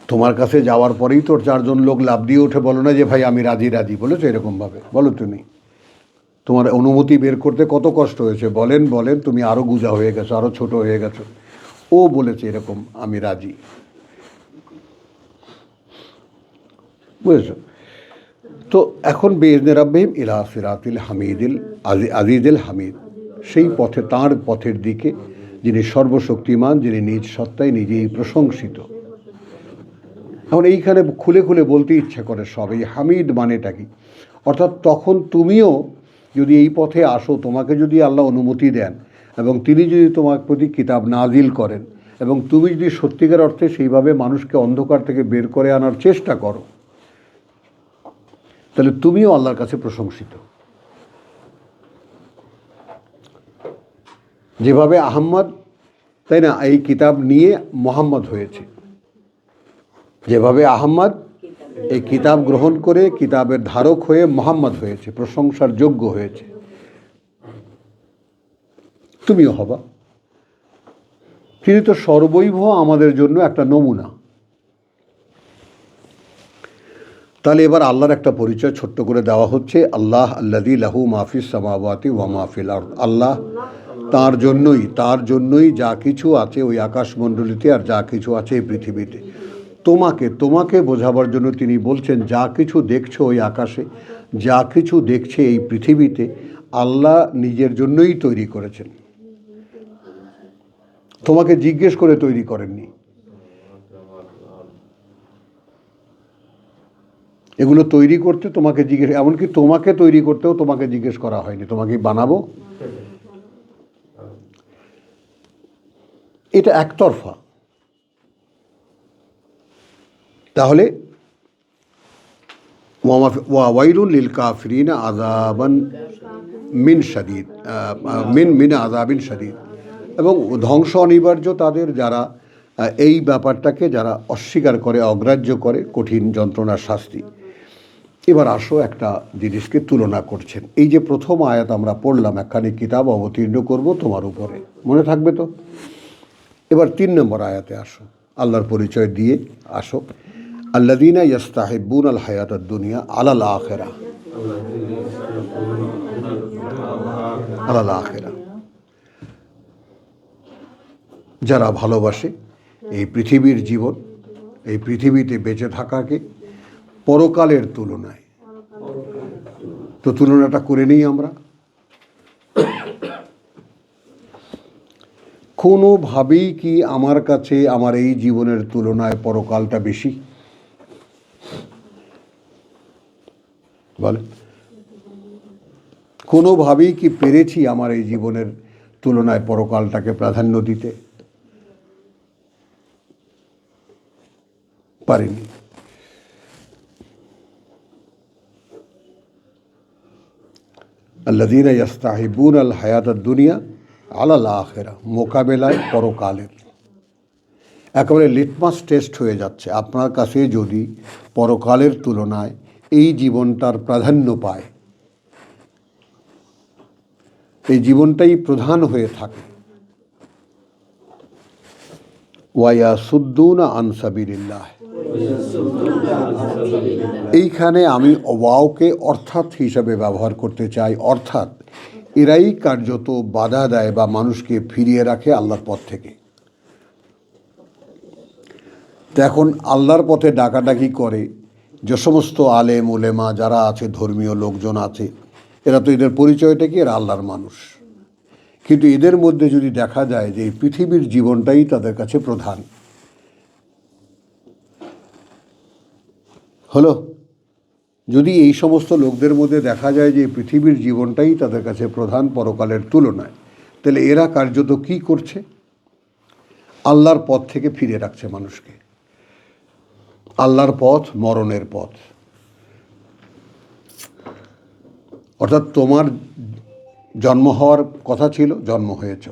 তোমার কাছে যাওয়ার পরেই তোর 4 জন লোক লাভ দিয়ে উঠে বলো না যে ভাই আমি রাজি রাজি, বলেছো এরকমভাবে? বলো তুমি, তোমার অনুমতি বের করতে কত কষ্ট হয়েছে বলেন বলেন, তুমি আরও গুজা হয়ে গেছো, আরও ছোট হয়ে গেছো। ও বলেছে এরকম আমি রাজি, বুঝেছো? তো এখন বেইজনে রাব্বিহিম ইলা সিরাতিল হামিদিল আজিজুল হামিদ, সেই পথে, তাঁর পথের দিকে যিনি সর্বশক্তিমান, যিনি নিজ সত্তায় নিজেই প্রশংসিত। এখন এইখানে খুলে খুলে বলতে ইচ্ছা করে সব, এই হামিদ মানেটা কি? অর্থাৎ তখন তুমিও যদি এই পথে আসো, তোমাকে যদি আল্লাহ অনুমতি দেন এবং তিনি যদি তোমার প্রতি কিতাব নাজিল করেন এবং তুমি যদি সত্যিকার অর্থে সেইভাবে মানুষকে অন্ধকার থেকে বের করে আনার চেষ্টা করো, তাহলে তুমিও আল্লাহর কাছে প্রশংসিত। যেভাবে আহম্মদ, তাই না, এই কিতাব নিয়ে মোহাম্মদ হয়েছে, যেভাবে আহম্মদ এই কিতাব গ্রহণ করে কিতাবের ধারক হয়ে মোহাম্মদ হয়েছে, প্রশংসার যোগ্য হয়েছে, তুমিও হবা। তিনি তো সর্বৈব আমাদের জন্য একটা নমুনা। তাহলে এবার আল্লাহর একটা পরিচয় ছোট্ট করে দেওয়া হচ্ছে, আল্লাহ আল্লাযী লাহু মাফিস সামাওয়াতি ওয়া মাফিল আরদ। আল্লাহ, তার জন্যই যা কিছু আছে ওই আকাশমণ্ডলীতে আর যা কিছু আছে এই পৃথিবীতে। তোমাকে বোঝাবার জন্য তিনি বলছেন, যা কিছু দেখছো ওই আকাশে, যা কিছু দেখছে এই পৃথিবীতে, আল্লাহ নিজের জন্যই তৈরি করেছেন, তোমাকে জিজ্ঞেস করে তৈরি করেননি। এগুলো তৈরি করতে তোমাকে জিজ্ঞেস, এমনকি তোমাকে তৈরি করতেও তোমাকে জিজ্ঞেস করা হয়নি, তোমাকে বানাবো। এটা একতরফা। তাহলে ওয়াইলুন লিল কাফিরিনা আযাবান মিন শাদীদ, মিন আযাবিন শাদীদ, এবং ধ্বংস অনিবার্য তাদের যারা এই ব্যাপারটাকে যারা অস্বীকার করে, অগ্রাহ্য করে, কঠিন যন্ত্রণার শাস্তি। এবার আসো একটা জিনিসকে তুলনা করছেন। এই যে প্রথম আয়াত আমরা পড়লাম, একখানি কিতাব অবতীর্ণ করব তোমার উপরে, মনে থাকবে তো? এবার 3 নম্বর আয়াতে আসো, আল্লাহর পরিচয় দিয়ে আসো। আল্লাযীনা ইয়াস্তাহিব্বুনাল হায়াতাদ দুনিয়া আলাল আখিরাহ, আলাল আখিরাহ, যারা ভালোবাসে এই পৃথিবীর জীবন, এই পৃথিবীতে বেঁচে থাকাকে পরকালের তুলনায়। তো তুলনাটা করে নিই আমরা। কোনোভাবেই কি আমার কাছে আমার এই জীবনের তুলনায় পরকালটা বেশি? বলে কোনোভাবেই কি পেরেছি আমার এই জীবনের তুলনায় পরকালটাকে প্রাধান্য দিতে? পারিনি। আল্লাযীনা ইয়াস্তাহিব্বুনাল হায়াতাদ দুনিয়া আলাল আখিরাহ, মোকাবেলায় পরকালের। একেবারে লিটমাস টেস্ট হয়ে যাচ্ছে আপনার কাছে যদি পরকালের তুলনায় এই জীবনটার প্রাধান্য পায়, এই জীবনটাই প্রধান হয়ে থাকে। ওয়ায়াসুদ্দুনা আন সাবিলিল্লাহ, এইখানে আমি ওয়াওকে অর্থাৎ হিসাবে ব্যবহার করতে চাই। অর্থাৎ এরাই কার্যত বাধা দেয় বা মানুষকে ফিরিয়ে রাখে আল্লাহর পথ থেকে। তো এখন আল্লাহর পথে ডাকাডাকি করে যে সমস্ত আলেম উলেমা যারা আছে, ধর্মীয় লোকজন আছে, এরা তো এদের পরিচয়টা কি? এরা আল্লাহর মানুষ। কিন্তু এদের মধ্যে যদি দেখা যায় যে এই পৃথিবীর জীবনটাই তাদের কাছে প্রধান, হলো যদি এই সমস্ত লোকদের মধ্যে দেখা যায় যে পৃথিবীর জীবনটাই তাদের কাছে প্রধান পরকালের তুলনায়, তাহলে এরা কার্যত কি করছে? আল্লাহর পথ থেকে ফিরে রাখছে মানুষকে। আল্লাহর পথ মরণের পথ। অর্থাৎ তোমার জন্ম হওয়ার কথা ছিল, জন্ম হয়েছ,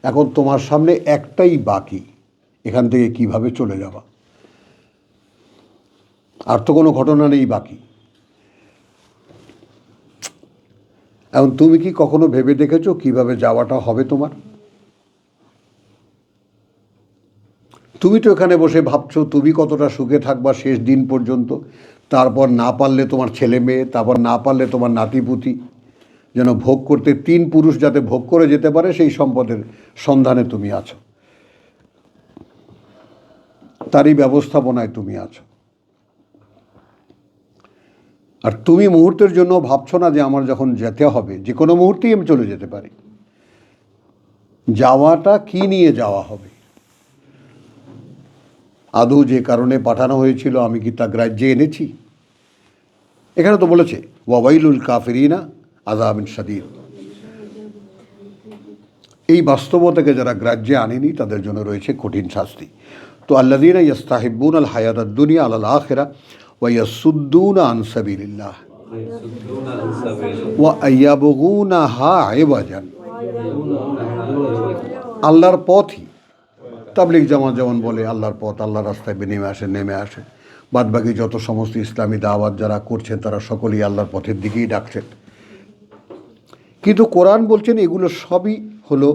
এখন তোমার সামনে একটাই বাকি, এখান থেকে কিভাবে চলে যাবা। আর তো কোনো ঘটনা নেই বাকি। এখন তুমি কি কখনো ভেবে দেখেছো কিভাবে যাওয়াটা হবে তোমার? তুমি তো এখানে বসে ভাবছো তুমি কতটা সুখে থাকবা শেষ দিন পর্যন্ত, তারপর না পারলে তোমার ছেলে মেয়ে, তারপর না পারলে তোমার নাতিপুতি, যেন ভোগ করতে 3 পুরুষ যাতে ভোগ করে যেতে পারে সেই সম্পদের সন্ধানে তুমি আছো, তারই ব্যবস্থাপনায় তুমি আছো। আর তুমি মুহূর্তের জন্য ভাবছো না যে আমার যখন যেতে হবে, যে কোনো মুহূর্তেই আমি চলে যেতে পারি। যাওয়াটা কি নিয়ে যাওয়া হবে? আদৌ যে কারণে পাঠানো হয়েছিল আমি কি তা গ্রাহ্যে এনেছি? এখানে তো বলেছে ওয়াইলুল কাফিরিনা আযাবিন শাদীদ। এই বাস্তবতাকে যারা গ্রাহ্যে আনেনি তাদের জন্য রয়েছে কঠিন শাস্তি। তো আল্লাযীনা ইয়াস্তাহিব্বুনাল হায়াতাদ দুনিয়া আলাল আখিরাহ ওয়া ইয়াসুদ্দুনা আন সাবিলিল্লাহ ওয়া ইয়াবগুনাহা ইওয়াজান, আল্লাহর পথই। তাবলিগ জামাত যেমন বলে আল্লাহর পথ, আল্লাহর রাস্তায় নেমে আসে। বাদবাকি যত সমস্ত ইসলামী দাওয়াত যারা করছেন তারা সকলেই আল্লাহর পথের দিকেই ডাকছেন। কিন্তু কোরআন বলছেন এগুলো সবই হলো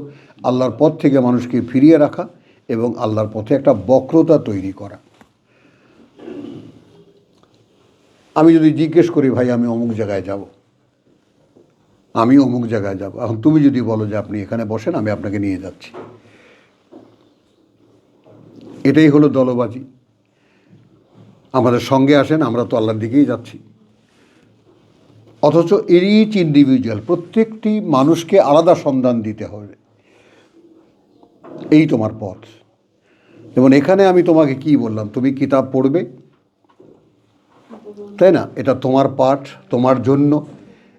আল্লাহর পথ থেকে মানুষকে ফিরিয়ে রাখা এবং আল্লাহর পথে একটা বক্রতা তৈরি করা। আমি যদি জিজ্ঞেস করি ভাই আমি অমুক জায়গায় যাব, আমি অমুক জায়গায় যাব, এখন তুমি যদি বলো যে আপনি এখানে বসেন আমি আপনাকে নিয়ে যাচ্ছি, এটাই হলো দলবাজি। আমাদের সঙ্গে আসেন, আমরা তো আল্লাহর দিকেই যাচ্ছি। অথচ ইচ ইন্ডিভিজুয়াল, প্রত্যেকটি মানুষকে আলাদা সন্ধান দিতে হবে, এই তোমার পথ। এবং এখানে আমি তোমাকে কি বললাম, তুমি কিতাব পড়বে, তাই না? এটা তোমার পাঠ, তোমার জন্য।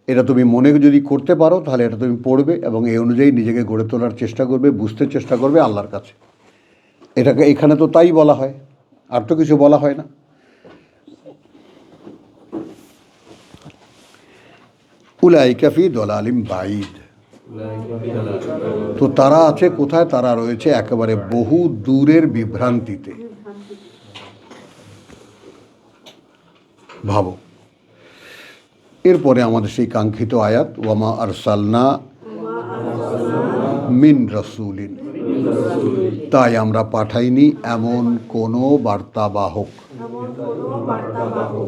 এটা তুমি মনে যদি করতে পারো তাহলে এটা তুমি পড়বে এবং এই অনুযায়ী নিজেকে গড়ে তোলার চেষ্টা করবে, বুঝতে চেষ্টা করবে আল্লাহর কাছে। এটাকে এখানে তো তাই বলা হয়, আর তো কিছু বলা হয় না। উলাইকা ফি দলালিম বাইদ। তো তারা আছে কোথায়? তারা রয়েছে একেবারে বহু দূরের বিভ্রান্তিতে। ভাবো, এরপরে আমাদের সেই কাঙ্ক্ষিত আয়াত, ওয়ামা আরসালনা মিন রাসূলিন, তাই আমরা পাঠাইনি এমন কোনো বার্তাবাহক।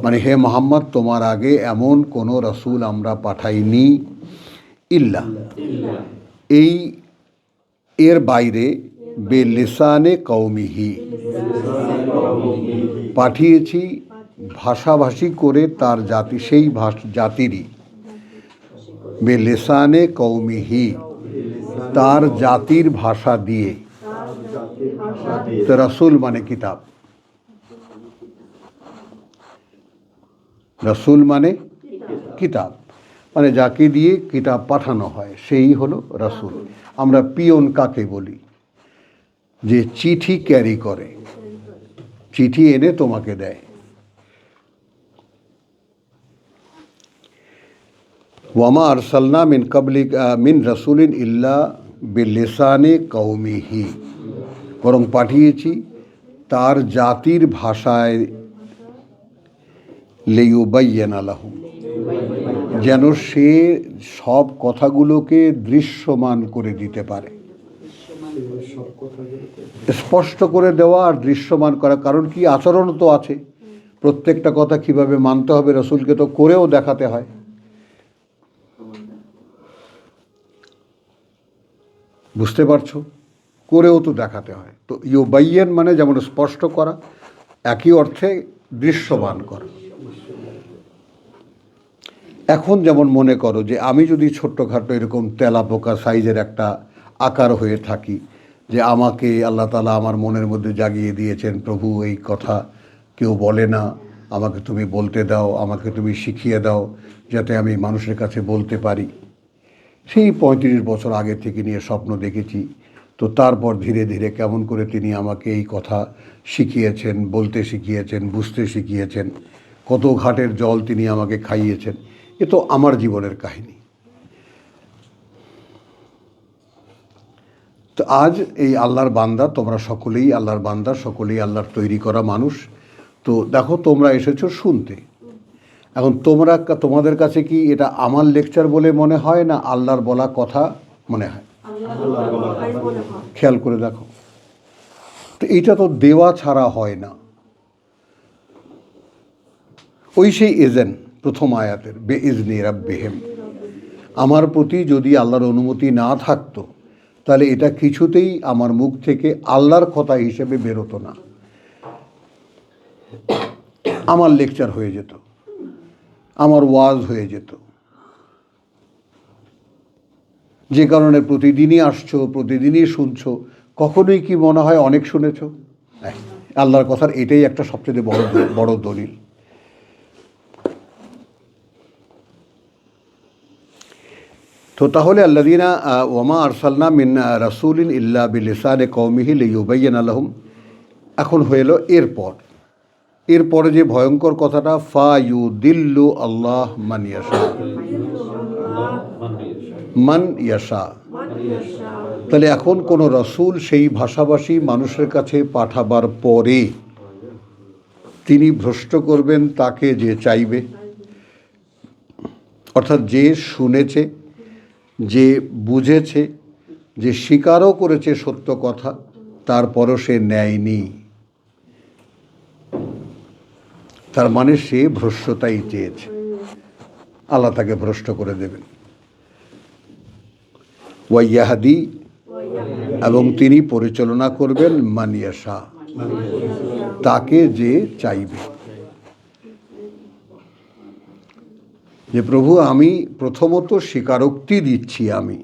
মানে হে মুহাম্মদ, তোমার আগে এমন কোনো রাসূল আমরা পাঠাইনি, ইল্লা, এই এর বাইরে, বেলিসানে কওমিহি, পাঠিয়েছি ভাষাভাষী করে তার জাতি, সেই জাতিরই, বেলিসানে কওমিহি, তার জাতির ভাষা দিয়ে। তো রাসূল মানে কিতাব, রাসূল মানে কিতাব, মানে যাকে দিয়ে কিতাব পাঠানো হয় সেই হলো রাসূল। আমরা পিয়ন কাকে বলি? যে চিঠি ক্যারি করে, চিঠি এনে তোমাকে দেয়। ওয়ামা আরসালনা মিন কাবলিক মিন রাসূলিন ইল্লা বিলিসানে কওমিহি, বরং পাঠিয়েছি তার জাতির ভাষায়, লিয়ুবাইয়িনা লাহুম, যেন সে সব কথাগুলোকে দৃশ্যমান করে দিতে পারে। স্পষ্ট করে দেওয়া আর দৃশ্যমান করা, কারণ কি, আচরণ তো আছে। প্রত্যেকটা কথা কিভাবে মানতে হবে রাসূলকে তো করেও দেখাতে হয়। বুঝতে পারছো? করেও তো দেখাতে হয়। তো ইউবাইয়িন মানে যেমন স্পষ্ট করা, একই অর্থে দৃশ্যমান করা। এখন যেমন মনে করো যে আমি যদি ছোট্টখাটো এরকম তেলাপোকা সাইজের একটা আকার হয়ে থাকি, যে আমাকে আল্লাহ তাআলা আমার মনের মধ্যে জাগিয়ে দিয়েছেন, প্রভু এই কথা কেউ বলে না, আমাকে তুমি বলতে দাও, আমাকে তুমি শিখিয়ে দাও, যাতে আমি মানুষের কাছে বলতে পারি। সেই ৩৫ বছর আগে থেকে নিয়ে স্বপ্ন দেখেছি। তো তারপর ধীরে ধীরে কেমন করে তিনি আমাকে এই কথা শিখিয়েছেন, বলতে শিখিয়েছেন, বুঝতে শিখিয়েছেন, কত ঘাটের জল তিনি আমাকে খাইয়েছেন। এ তো আমার জীবনের কাহিনী। তো আজ এই আল্লাহর বান্দা, তোমরা সকলেই আল্লাহর বান্দা, সকলেই আল্লাহর তৈরি করা মানুষ। তো দেখো, তোমরা এসেছো শুনতে। এখন তোমাদের কাছে কি এটা আমার লেকচার বলে মনে হয় না আল্লাহর বলা কথা মনে হয়? খেয়াল করে দেখো তো, এটা তো দেওয়া ছাড়া হয় না। ওই সেই এজেন প্রথম আয়াতের, বেইজনি রাব্বিহিম, আমার প্রতি যদি আল্লাহর অনুমতি না থাকতো তাহলে এটা কিছুতেই আমার মুখ থেকে আল্লাহর কথা হিসেবে বেরোতো না, আমার লেকচার হয়ে যেত, আমার ওয়াজ হয়ে যেত। যে কারণে প্রতিদিনই আসছো, প্রতিদিনই শুনছো, কখনোই কি মনে হয় অনেক শুনেছো? আল্লাহর কথার এটাই একটা সবচেয়ে বড় দলিল। তো তাহলে আল্লাযীনা ওয়ামা আরসালনা মিন রাসূলিন ইল্লা বিলিসানি কওমিহি লিয়ুবাইয়িনা লাহুম, এখন হয়ে এলো এরপরে যে ভয়ঙ্কর কথাটা, ফায়ুদিল্লু আল্লাহ মান ইয়াশা, মান ইয়াশা। তাহলে এখন কোনো রাসূল সেই ভাষাভাষী মানুষের কাছে পাঠাবার পরে তিনি ভ্রষ্ট করবেন তাকে যে চাইবে, অর্থাৎ যে শুনেছে, যে বুঝেছে, যে স্বীকারও করেছে সত্য কথা, তারপরও সে নেয়নি, তার মানে সে ভ্রষ্টতাই চেয়েছে। আল্লাহ তাকে ভ্রষ্ট করে দেবেন। ওয়াইয়াহাদি, এবং তিনি পরিচালনা করবেন, মান ইয়াশা, তাকে যে চাইবে। যে প্রভু, আমি প্রথমত স্বীকারোক্তি দিচ্ছি আমি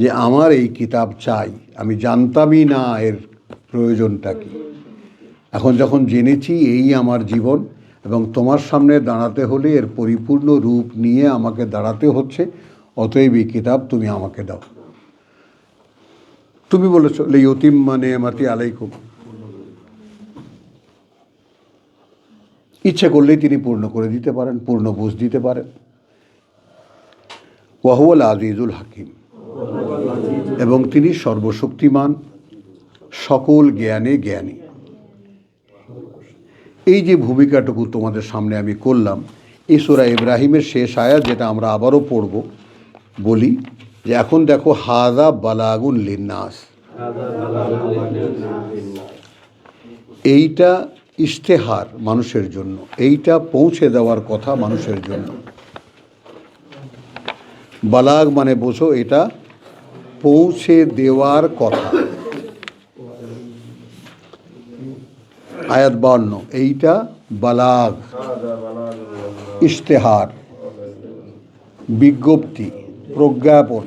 যে আমার এই কিতাব চাই, আমি জানতামই না এর প্রয়োজনটা কি। এখন যখন জেনেছি এই আমার জীবন, এবং তোমার সামনে দাঁড়াতে হলে এর পরিপূর্ণ রূপ নিয়ে আমাকে দাঁড়াতে হচ্ছে, অতএব এই কিতাব তুমি আমাকে দাও। তুমি বলেছো লিইউতিম্মা নি'মাতি আলাইকুম, ইচ্ছে করলেই তিনি পূর্ণ করে দিতে পারেন, পূর্ণ বুঝ দিতে পারেন। ওয়া হুয়াল আজিজুল হাকিম, এবং তিনি সর্বশক্তিমান, সকল জ্ঞানে জ্ঞানী। এই যে ভূমিকাটুকু তোমাদের সামনে আমি করলাম, এই সূরা ইব্রাহিমের শেষ আয়াত, যেটা আমরা আবারও পড়ব, বলি যে এখন দেখো হাযা বালাগুন লিন্নাস, এইটা ইশতেহার মানুষের জন্য, এইটা পৌঁছে দেওয়ার কথা মানুষের জন্য। বালাগ মানে বোঝো, এটা পৌঁছে দেওয়ার কথা। আয়াত 52, এইটা বালাগ, ইশতেহার, বিজ্ঞপ্তি, প্রজ্ঞাপন।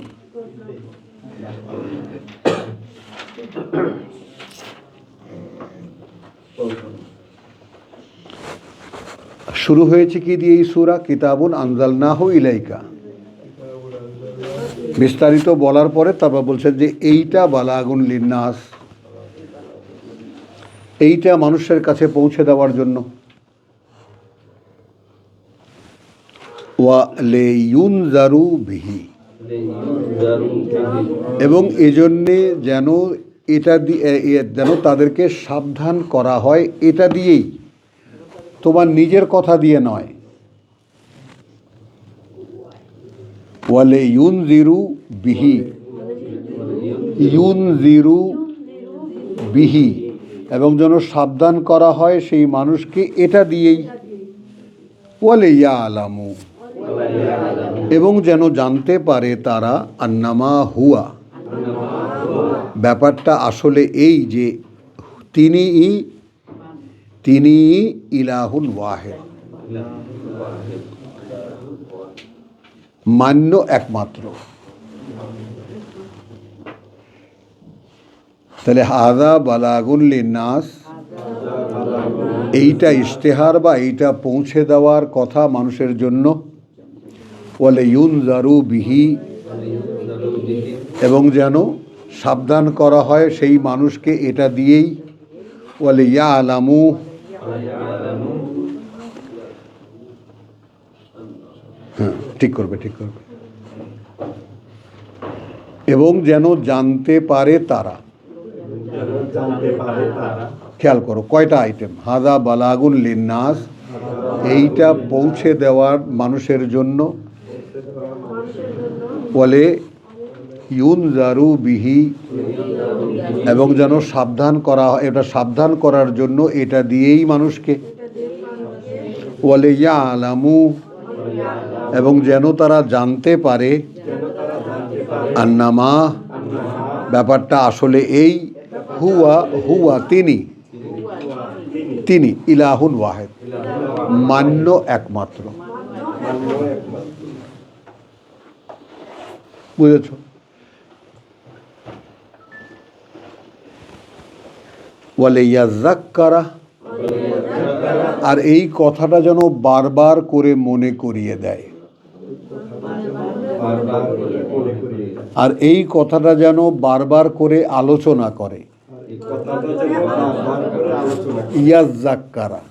শুরু হয়েছে কি দিয়ে এই সূরা? কিতাবুন আনজালনাহু ইলাইকা। বিস্তারিত বলার পরে তারপর বলছেন যে এইটা বালাগুন লিন্নাস, এইটা মানুষের কাছে পৌঁছে দেওয়ার জন্য। ওয়া লিইউনজারু বিহি, এবং এজন্যে যেন এটা যেন তাদেরকে সাবধান করা হয়, এটা দিয়েই, তোমার নিজের কথা দিয়ে নয়। ওয়া লিইউনজিরু বিহি, ইউনজিরু বিহি, এবং যেন সাবধান করা হয় সেই মানুষকে এটা দিয়েই। ওয়া লিয়ালামু, এবং যেন জানতে পারে তারা, আন্নামা হুয়া, ব্যাপারটা আসলে এই যে তিনি ইলাহুন ওয়াহিদ, মান্য একমাত্র। তাহলে হাযা বালাগুন লিন্নাস, এইটা ইশতেহার বা এইটা পৌঁছে দেওয়ার কথা মানুষের জন্য। ওয়া লিইউনজারু বিহি, এবং যেন সাবধান করা হয় সেই মানুষকে এটা দিয়েই। ওয়া লিয়ালামু, হ্যাঁ ঠিক করবে, এবং যেন জানতে পারে তারা। খেয়াল করো কয়টা আইটেম। হাযা বালাগুন লিন্নাস, এইটা পৌঁছে দেওয়ার মানুষের জন্য। বলে ইউনজারু বিহি, এবং যেন সাবধান করা হয়, এটা সাবধান করার জন্য এটা দিয়েই মানুষকে। ওয়া লিয়ালামু, এবং যেন তারা জানতে পারে, আন্নামা, ব্যাপারটা আসলে এই, হুয়া তিনি ইলাহুন ওয়াহিদ, মান্য একমাত্র। বুঝেছ? ওয়া লিয়াযাক্কারা, আর এই কথাটা যেন বারবার করে মনে করিয়ে দেয়, আর এই কথাটা যেন বারবার করে আলোচনা করে। ইয়াযাক্কারা,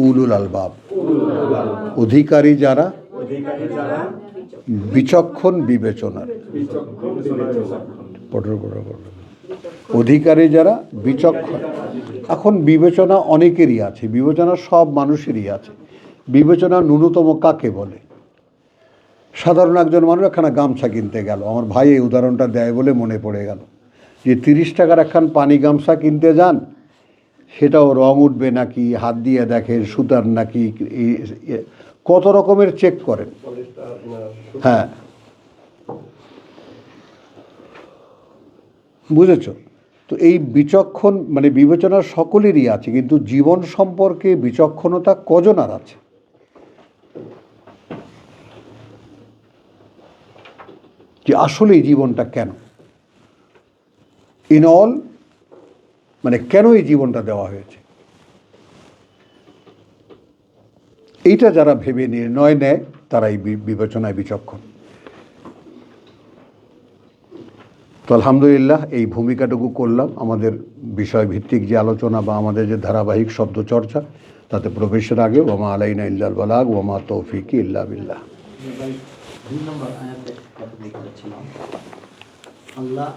উলুল আলবাব, অধিকারী যারা, বিচক্ষণ বিবেচনার। অধিকারী যারা, বিচক্ষণ। এখন বিবেচনা অনেকেরই আছে, বিবেচনা সব মানুষেরই আছে। বিবেচনা ন্যূনতম কাকে বলে? সাধারণ একজন মানুষ একখানা গামছা কিনতে গেল, আমার ভাই এই উদাহরণটা দেয় বলে মনে পড়ে গেল, যে 30 টাকার একখান পানি গামছা কিনতে যান, সেটাও রং উঠবে নাকি, হাত দিয়ে দেখেন সুতার নাকি, কত রকমের চেক করেন। হ্যাঁ, বুঝেছ? তো এই বিচক্ষণ মানে বিবেচনা সকলেরই আছে, কিন্তু জীবন সম্পর্কে বিচক্ষণতা কজনার আছে? যে আসলে এই জীবনটা কেন, ইন অল, মানে কেন এই জীবনটা দেওয়া হয়েছে। এইটা যারা ভেবে নির্ণয় নেয় তারাই বিবেচনায় বিচক্ষণ। তো আলহামদুলিল্লাহ এই ভূমিকাটুকু করলাম আমাদের বিষয়ভিত্তিক যে আলোচনা বা আমাদের যে ধারাবাহিক শব্দ চর্চা তাতে প্রবেশের আগে ওমা আলাইনা ইল্লাল বালাগ ওমা তৌফিকি ইল্লা বিল্লাহ। 2 নম্বর আয়াতে কথা বলতে চাচ্ছিলাম, আল্লাহ